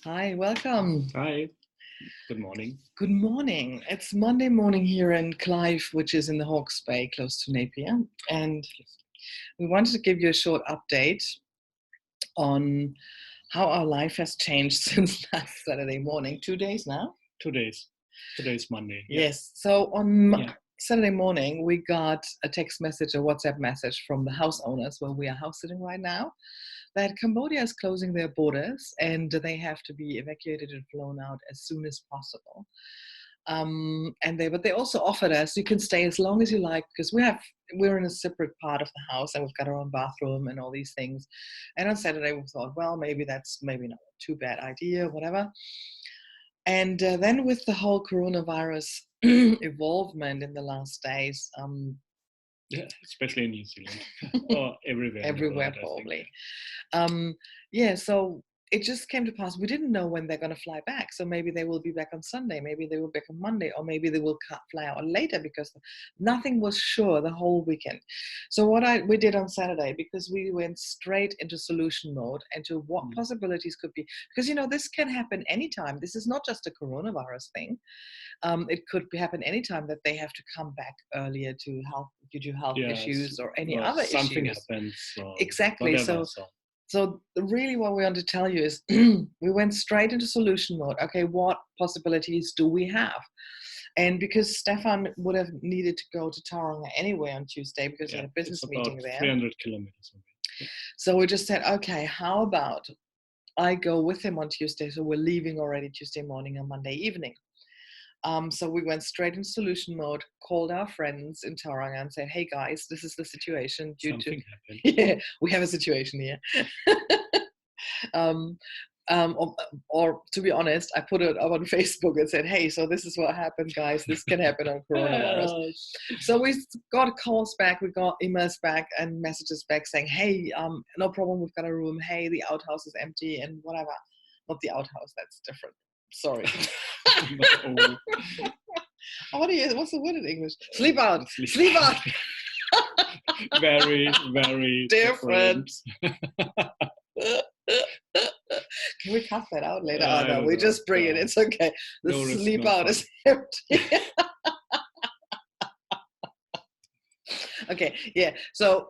Hi, welcome. Hi, good morning. Good morning. It's Monday morning here in Clive, which is in the Hawke's Bay, close to Napier. And we wanted to give you a short update on how our life has changed since last Saturday morning. 2 days now? Today's Monday. Yes. So on Saturday morning, we got a text message, a WhatsApp message from the house owners where we are house sitting right now, that Cambodia is closing their borders and they have to be evacuated and flown out as soon as possible. But they also offered us, you can stay as long as you like, because we're in a separate part of the house and we've got our own bathroom and all these things. And on Saturday we thought, well, maybe that's not a too bad idea, whatever. And then with the whole coronavirus evolvement in the last days, Especially in New Zealand or everywhere. Everywhere probably. So it just came to pass. We didn't know when they're going to fly back. So maybe they will be back on Sunday. Maybe they will be back on Monday, or maybe they will fly out later, because nothing was sure the whole weekend. So we did on Saturday, because we went straight into solution mode and to what possibilities could be, because this can happen anytime. This is not just a coronavirus thing. It could happen anytime that they have to come back earlier due to health issues or any other something issues. happens. Exactly. Whatever, So really what we want to tell you is we went straight into solution mode. Okay, what possibilities do we have? And because Stefan would have needed to go to Tauranga anyway on Tuesday because he had a business meeting there. 300 kilometers away. Yeah. So we just said, okay, how about I go with him on Tuesday? So we're leaving already Tuesday morning and Monday evening. So we went straight into solution mode, called our friends in Tauranga and said, hey guys, this is the situation. Something happened. Yeah, we have a situation here. Or to be honest, I put it up on Facebook and said, hey, so this is what happened, guys. This can happen on coronavirus. So we got calls back, we got emails back and messages back saying, hey, no problem, we've got a room. Hey, the outhouse is empty and whatever. Not the outhouse, that's different. Sorry. What's the word in English? Sleep out. Sleep out. Very, very different. Can we cut that out later? No, we just bring it. It's okay. The sleep out is empty. Okay, yeah. So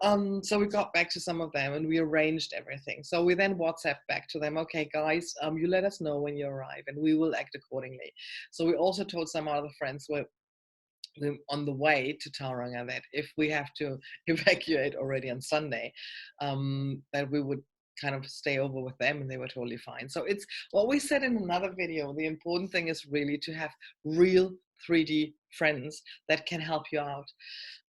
we got back to some of them and we arranged everything. So we then WhatsApped back to them, okay, guys, you let us know when you arrive and we will act accordingly. So we also told some other friends on the way to Tauranga that if we have to evacuate already on Sunday, that we would kind of stay over with them, and they were totally fine. So it's what we said in another video. The important thing is really to have real 3D friends that can help you out,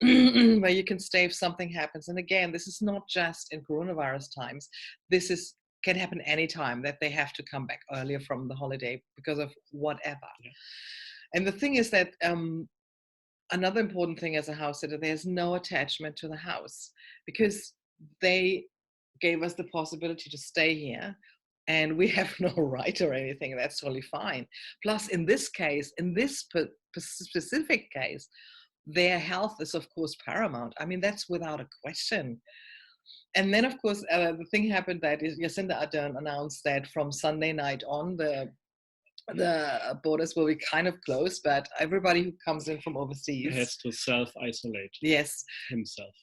where you can stay if something happens. And again, this is not just in coronavirus times. This can happen anytime that they have to come back earlier from the holiday because of whatever. Yeah. And the thing is that another important thing as a house sitter, there's no attachment to the house, because they gave us the possibility to stay here and we have no right or anything. That's totally fine. Plus, in this case, in this specific case, their health is of course paramount. I mean, that's without a question. And then of course the thing happened that Jacinda Ardern announced that from Sunday night on the borders will be kind of closed, but everybody who comes in from overseas has to self-isolate. Yes,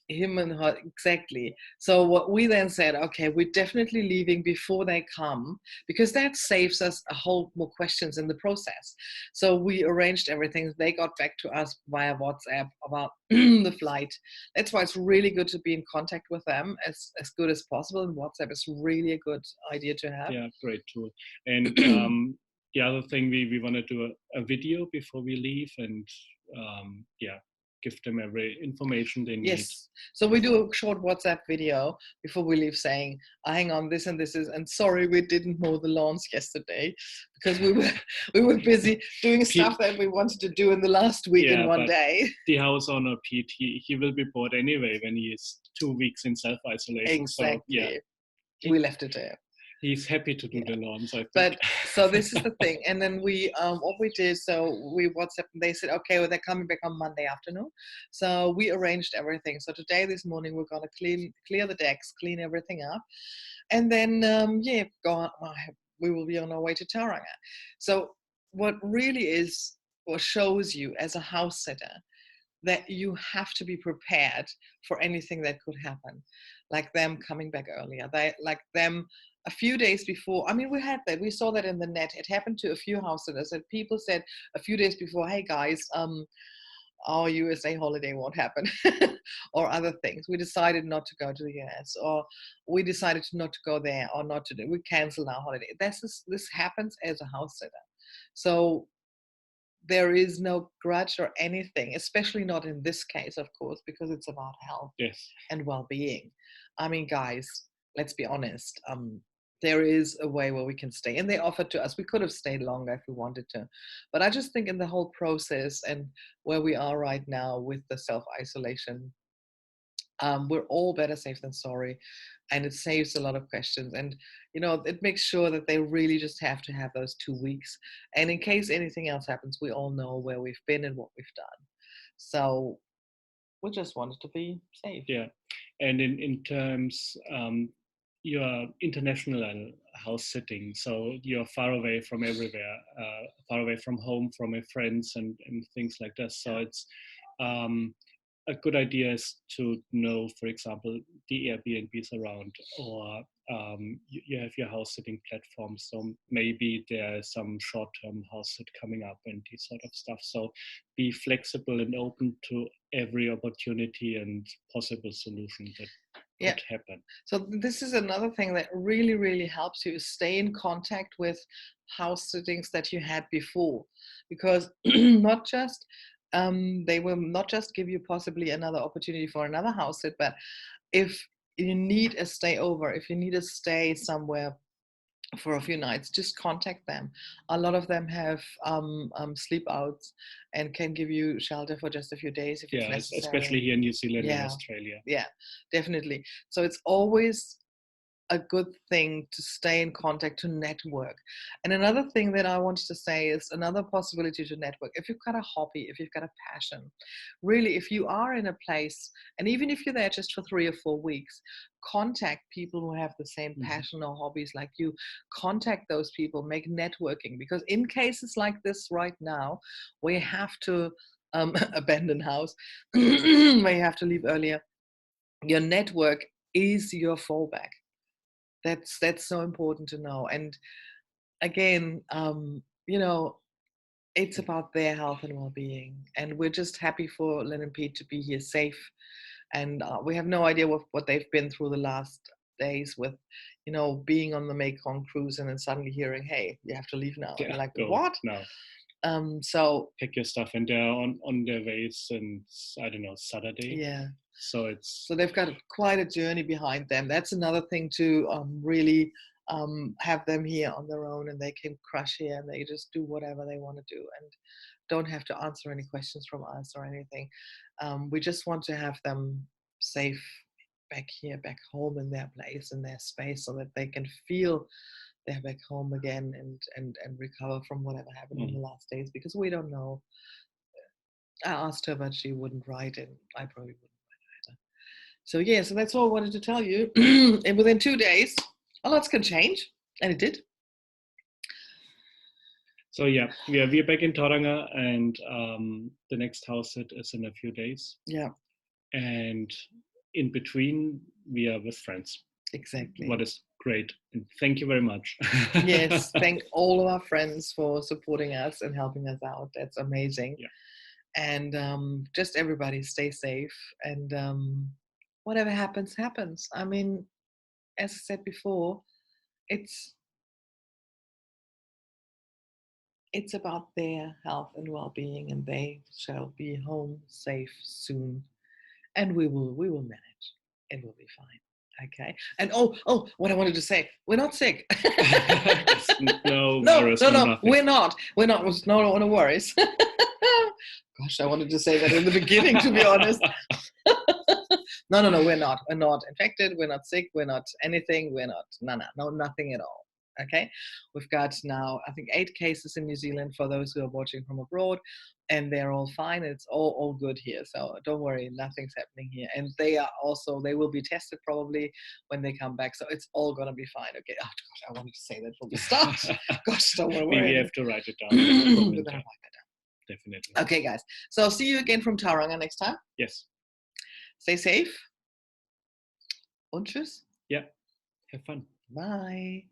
him and her, exactly. So what we then said, okay, we're definitely leaving before they come, because that saves us a whole more questions in the process. So we arranged everything. They got back to us via WhatsApp about the flight. That's why it's really good to be in contact with them as good as possible. And WhatsApp is really a good idea to have. Yeah, great tool. And the other thing, we want to do a video before we leave and give them every information they need. Yes. So we do a short WhatsApp video before we leave saying, hang on, this and this is, and sorry, we didn't mow the lawns yesterday because we were busy doing stuff that we wanted to do in the last week in one day. The house owner, Pete, he will be bored anyway when he is 2 weeks in self-isolation. Exactly. So, yeah. We left it there. He's happy to do the lawns, I think. But so this is the thing. And then we, what we did, so we WhatsApp, and they said, okay, well, they're coming back on Monday afternoon. So we arranged everything. So today, this morning, we're going to clear the decks, clean everything up. And then, we will be on our way to Tauranga. So what really is, or shows you as a house sitter, that you have to be prepared for anything that could happen, like them coming back earlier, like them a few days before. I mean, we saw that in the net. It happened to a few house sitters that people said a few days before, hey guys, our USA holiday won't happen, or other things. We decided not to go to the US, or we decided not to go there, or not to do. We canceled our holiday. This happens as a house sitter. So there is no grudge or anything, especially not in this case, of course, because it's about health and well-being. I mean, guys, let's be honest. There is a way where we can stay, and they offered to us. We could have stayed longer if we wanted to, but I just think in the whole process and where we are right now with the self-isolation, we're all better safe than sorry, and it saves a lot of questions. And it makes sure that they really just have to have those 2 weeks, and in case anything else happens, we all know where we've been and what we've done. So we just wanted to be safe. Yeah. And in terms, you're international house sitting, so you're far away from everywhere, far away from home, from your friends and things like that. So it's a good idea is to know, for example, the Airbnbs around, or you have your house sitting platform. So maybe there's some short-term house sit coming up and this sort of stuff. So be flexible and open to every opportunity and possible solution that could happen. So this is another thing that really, really helps you, is stay in contact with house sittings that you had before, because not just they will not just give you possibly another opportunity for another house sit, but if you need a stay over, if you need to stay somewhere for a few nights, just contact them. A lot of them have sleep outs and can give you shelter for just a few days if it's necessary. Especially here in New Zealand and Australia. Yeah, definitely. So it's always a good thing to stay in contact, to network. And another thing that I wanted to say is another possibility to network. If you've got a hobby, if you've got a passion, really, if you are in a place, and even if you're there just for 3 or 4 weeks, contact people who have the same passion or hobbies like you. Contact those people, make networking, because in cases like this right now, where you have to abandon house, where you have to leave earlier, your network is your fallback. That's so important to know. And again, it's about their health and well-being. And we're just happy for Lynn and Pete to be here safe. And we have no idea what they've been through the last days with, being on the Mekong cruise and then suddenly hearing, hey, you have to leave now. Yeah, and like, go what? No. So pick your stuff, and they're on their way since, I don't know, Saturday. Yeah. So they've got quite a journey behind them. That's another thing to really have them here on their own, and they can crush here and they just do whatever they want to do and don't have to answer any questions from us or anything. We just want to have them safe back here, back home in their place, in their space, so that they can feel they're back home again and recover from whatever happened in the last days, because we don't know. I asked her, but she wouldn't write, and I probably wouldn't write either. So so that's all I wanted to tell you. And within 2 days, a lot can change, and it did. So we're back in Tauranga, and the next house sit is in a few days. Yeah. And in between, we are with friends. Exactly. What is great. And thank you very much. Yes, thank all of our friends for supporting us and helping us out. That's amazing. Yeah. And just everybody stay safe, and whatever happens, happens. I mean, as I said before, it's about their health and well-being, and they shall be home safe soon, and we will manage. It will be fine. Okay. And what I wanted to say, we're not sick. No, we're not. No worries. Gosh, I wanted to say that in the beginning, to be honest. No, we're not. We're not infected. We're not sick. We're not anything. We're not, no, nothing at all. Okay, we've got now, I think, 8 cases in New Zealand for those who are watching from abroad, and they're all fine. It's all good here, so don't worry, nothing's happening here. And they will be tested probably when they come back, so it's all gonna be fine. Okay. Oh gosh, I wanted to say that from the start. Gosh, don't worry. We have to write it down. We're gonna write that down. Definitely. Okay, guys. So see you again from Tauranga next time. Yes. Stay safe. Und tschüss. Yeah. Have fun. Bye.